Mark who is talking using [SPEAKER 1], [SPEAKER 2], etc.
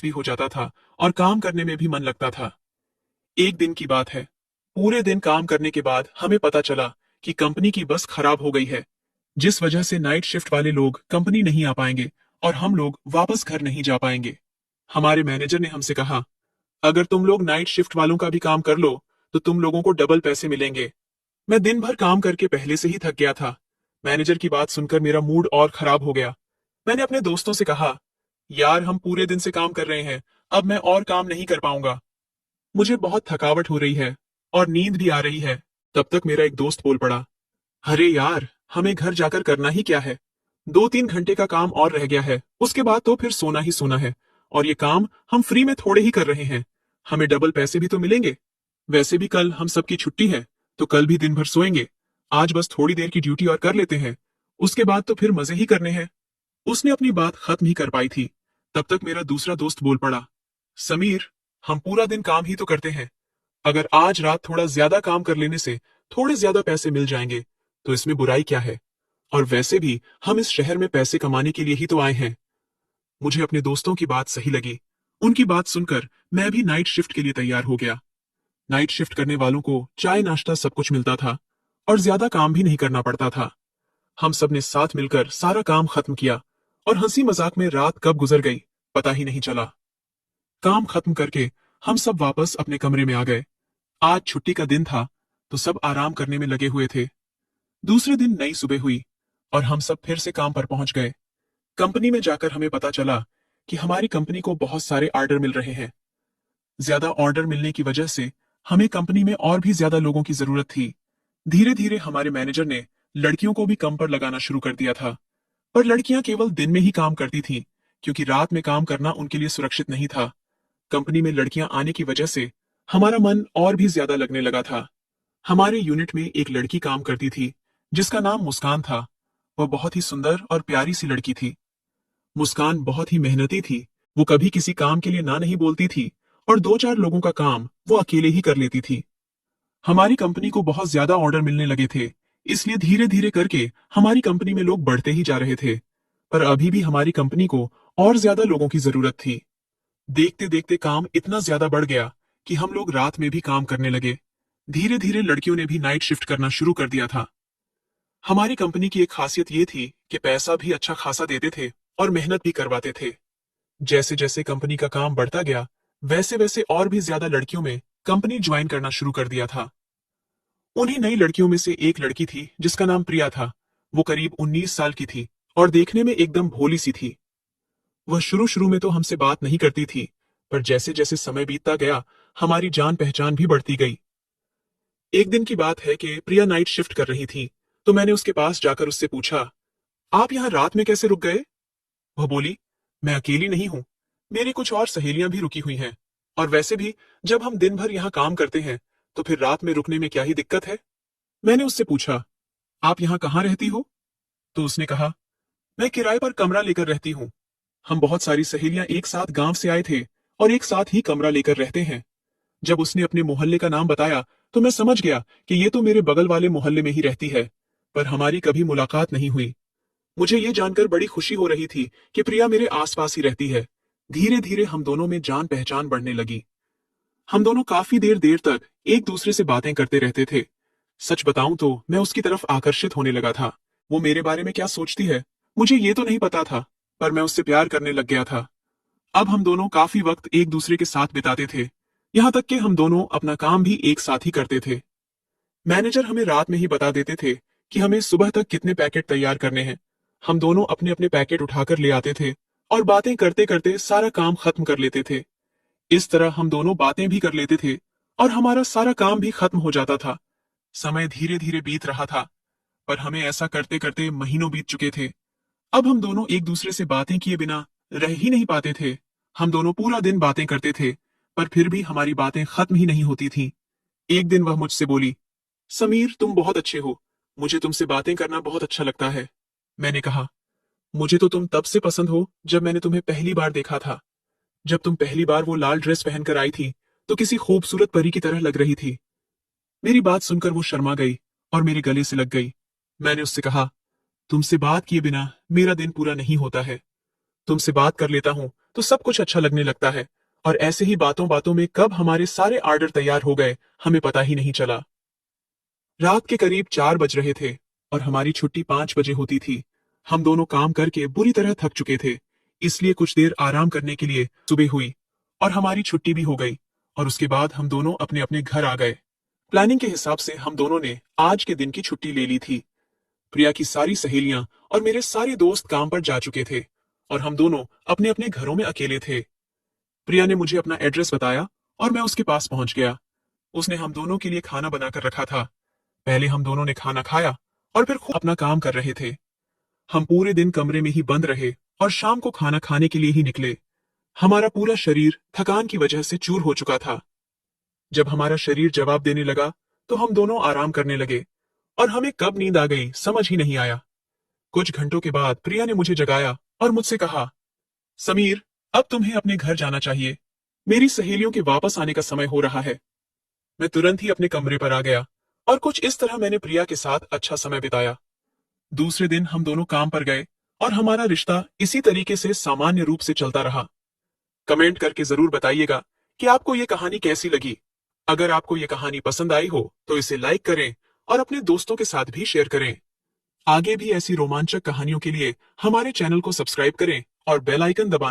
[SPEAKER 1] भी हो जाता था और काम करने में भी मन लगता था। एक दिन की बात है, पूरे दिन काम करने के बाद हमें पता चला कि कंपनी की बस खराब हो गई है, जिस वजह से नाइट शिफ्ट वाले लोग कंपनी नहीं आ पाएंगे और हम लोग वापस घर नहीं जा पाएंगे। हमारे मैनेजर ने हमसे कहा, अगर तुम लोग नाइट शिफ्ट वालों का भी काम कर लो तो तुम लोगों को डबल पैसे मिलेंगे। मैं दिन भर काम करके पहले से ही थक गया था। मैनेजर की बात सुनकर मेरा मूड और खराब हो गया। मैंने अपने दोस्तों से कहा, यार हम पूरे दिन से काम कर रहे हैं, अब मैं और काम नहीं कर पाऊंगा। मुझे बहुत थकावट हो रही है और नींद भी आ रही है। तब तक मेरा एक दोस्त बोल पड़ा, अरे यार, हमें घर जाकर करना ही क्या है? 2-3 घंटे का काम और रह गया है, उसके बाद तो फिर सोना ही सोना है। और ये काम हम फ्री में थोड़े ही कर रहे हैं, हमें डबल पैसे भी तो मिलेंगे। वैसे भी कल हम सबकी छुट्टी है, तो कल भी दिन भर सोएंगे। आज बस थोड़ी देर की ड्यूटी और कर लेते हैं, उसके बाद तो फिर मजे ही करने हैं। उसने अपनी बात खत्म ही कर पाई थी, तब तक मेरा दूसरा दोस्त बोल पड़ा, समीर, हम पूरा दिन काम ही तो करते हैं। अगर आज रात थोड़ा ज्यादा काम कर लेने से थोड़े ज्यादा पैसे मिल जाएंगे, तो इसमें बुराई क्या है? और वैसे भी हम इस शहर में पैसे कमाने के लिए ही तो आए हैं। मुझे अपने दोस्तों की बात सही लगी। उनकी बात सुनकर मैं भी नाइट शिफ्ट के लिए तैयार हो गया। नाइट शिफ्ट करने वालों को चाय नाश्ता सब कुछ मिलता था और ज्यादा काम भी नहीं करना पड़ता था। हम सब ने साथ मिलकर सारा काम खत्म किया और हंसी मजाक में रात कब गुजर गई पता ही नहीं चला। काम खत्म करके हम सब वापस अपने कमरे में आ गए। आज छुट्टी का दिन था, तो सब आराम करने में लगे हुए थे। दूसरे दिन नई सुबह हुई और हम सब फिर से काम पर पहुंच गए। कंपनी में जाकर हमें पता चला कि हमारी कंपनी को बहुत सारे ऑर्डर मिल रहे हैं। ज्यादा ऑर्डर मिलने की वजह से हमें कंपनी में और भी ज्यादा लोगों की जरूरत थी। धीरे धीरे हमारे मैनेजर ने लड़कियों को भी कम पर लगाना शुरू कर दिया था। पर लड़कियां केवल दिन में ही काम करती थीं, क्योंकि रात में काम करना उनके लिए सुरक्षित नहीं था। कंपनी में लड़कियां आने की वजह से हमारा मन और भी ज्यादा लगने लगा था। हमारे यूनिट में एक लड़की काम करती थी, जिसका नाम मुस्कान था। वह बहुत ही सुंदर और प्यारी सी लड़की थी। मुस्कान बहुत ही मेहनती थी। वो कभी किसी काम के लिए ना नहीं बोलती थी और 2-4 लोगों का काम वो अकेले ही कर लेती थी। हमारी कंपनी को बहुत ज्यादा ऑर्डर मिलने लगे थे, इसलिए धीरे धीरे करके हमारी कंपनी में लोग बढ़ते ही जा रहे थे। पर अभी भी हमारी कंपनी को और ज्यादा लोगों की जरूरत थी। देखते देखते काम इतना ज्यादा बढ़ गया कि हम लोग रात में भी काम करने लगे। धीरे धीरे लड़कियों ने भी नाइट शिफ्ट करना शुरू कर दिया था। हमारी कंपनी की एक खासियत ये थी कि पैसा भी अच्छा खासा देते थे और मेहनत भी करवाते थे। जैसे जैसे कंपनी का काम बढ़ता गया, वैसे वैसे और भी ज्यादा लड़कियों में कंपनी ज्वाइन करना शुरू कर दिया था। उन्हीं नई लड़कियों में से एक लड़की थी जिसका नाम प्रिया था। वो करीब 19 साल की थी और देखने में एकदम भोली सी थी। वह शुरू शुरू में तो हमसे बात नहीं करती थी, पर जैसे जैसे समय बीतता गया, हमारी जान पहचान भी बढ़ती गई। एक दिन की बात है कि प्रिया नाइट शिफ्ट कर रही थी, तो मैंने उसके पास जाकर उससे पूछा, आप यहाँ रात में कैसे रुक गए? वह बोली, मैं अकेली नहीं हूँ, मेरी कुछ और सहेलियां भी रुकी हुई हैं। और वैसे भी जब हम दिन भर यहाँ काम करते हैं, तो फिर रात में रुकने में क्या ही दिक्कत है? मैंने उससे पूछा, आप यहाँ कहाँ रहती हो? तो उसने कहा, मैं किराए पर कमरा लेकर रहती हूँ। हम बहुत सारी सहेलियां एक साथ गांव से आए थे और एक साथ ही कमरा लेकर रहते हैं। जब उसने अपने मोहल्ले का नाम बताया, तो मैं समझ गया कि ये तो मेरे बगल वाले मोहल्ले में ही रहती है, पर हमारी कभी मुलाकात नहीं हुई। मुझे ये जानकर बड़ी खुशी हो रही थी कि प्रिया मेरे आसपास ही रहती है। धीरे धीरे हम दोनों में जान पहचान बढ़ने लगी। हम दोनों काफी देर देर तक एक दूसरे से बातें करते रहते थे। सच बताऊं तो मैं उसकी तरफ आकर्षित होने लगा था। वो मेरे बारे में क्या सोचती है, मुझे ये तो नहीं पता था, पर मैं उससे प्यार करने लग गया था। अब हम दोनों काफी वक्त एक दूसरे के साथ बिताते थे, यहाँ तक कि हम दोनों अपना काम भी एक साथ ही करते थे। मैनेजर हमें रात में ही बता देते थे कि हमें सुबह तक कितने पैकेट तैयार करने हैं। हम दोनों अपने अपने पैकेट उठाकर ले आते थे और बातें करते करते सारा काम खत्म कर लेते थे। इस तरह हम दोनों बातें भी कर लेते थे और हमारा सारा काम भी खत्म हो जाता था। समय धीरे धीरे बीत रहा था, पर हमें ऐसा करते करते महीनों बीत चुके थे। अब हम दोनों एक दूसरे से बातें किए बिना रह ही नहीं पाते थे। हम दोनों पूरा दिन बातें करते थे, पर फिर भी हमारी बातें खत्म ही नहीं होती थीं। एक दिन वह मुझसे बोली, समीर, तुम बहुत अच्छे हो, मुझे तुमसे बातें करना बहुत अच्छा लगता है। मैंने कहा, मुझे तो तुम तब से पसंद हो जब मैंने तुम्हें पहली बार देखा था। जब तुम पहली बार वो लाल ड्रेस पहनकर आई थी, तो किसी खूबसूरत परी की तरह लग रही थी। मेरी बात सुनकर वो शर्मा गई और मेरे गले से लग गई। मैंने उससे कहा, तुमसे बात किए बिना मेरा दिन पूरा नहीं होता है। तुमसे बात कर लेता हूं तो सब कुछ अच्छा लगने लगता है, और ऐसे ही बातों बातों में कब हमारे सारे ऑर्डर तैयार हो गए हमें पता ही नहीं चला। रात के करीब 4 बज रहे थे और हमारी छुट्टी 5 बजे होती थी। हम दोनों काम करके बुरी तरह थक चुके थे, इसलिए कुछ देर आराम करने के लिए सुबह हुई और हमारी छुट्टी भी हो गई, और उसके बाद हम दोनों अपने अपने घर आ गए। प्लानिंग के हिसाब से हम दोनों ने आज के दिन की छुट्टी ले ली थी। प्रिया की सारी सहेलियां और मेरे सारे दोस्त काम पर जा चुके थे और हम दोनों अपने अपने घरों में अकेले थे। प्रिया ने मुझे अपना एड्रेस बताया और मैं उसके पास पहुंच गया। उसने हम दोनों के लिए खाना बनाकर रखा था। पहले हम दोनों ने खाना खाया और फिर खूब अपना काम कर रहे थे। हम पूरे दिन कमरे में ही बंद रहे और शाम को खाना खाने के लिए ही निकले। हमारा पूरा शरीर थकान की वजह से चूर हो चुका था। जब हमारा शरीर जवाब देने लगा तो हम दोनों आराम करने लगे, और हमें कब नींद आ गई समझ ही नहीं आया। कुछ घंटों के बाद प्रिया ने मुझे जगाया और मुझसे कहा, समीर, अब तुम्हें अपने घर जाना चाहिए। मेरी सहेलियों के वापस आने का समय हो रहा है। मैं तुरंत ही अपने कमरे पर आ गया और कुछ इस तरह मैंने प्रिया के साथ अच्छा समय बिताया। दूसरे दिन हम दोनों काम पर गए और हमारा रिश्ता इसी तरीके से सामान्य रूप से चलता रहा। कमेंट करके जरूर बताइएगा कि आपको ये कहानी कैसी लगी। अगर आपको ये कहानी पसंद आई हो तो इसे लाइक करें और अपने दोस्तों के साथ भी शेयर करें। आगे भी ऐसी रोमांचक कहानियों के लिए हमारे चैनल को सब्सक्राइब करें और बेल आइकन दबाएं।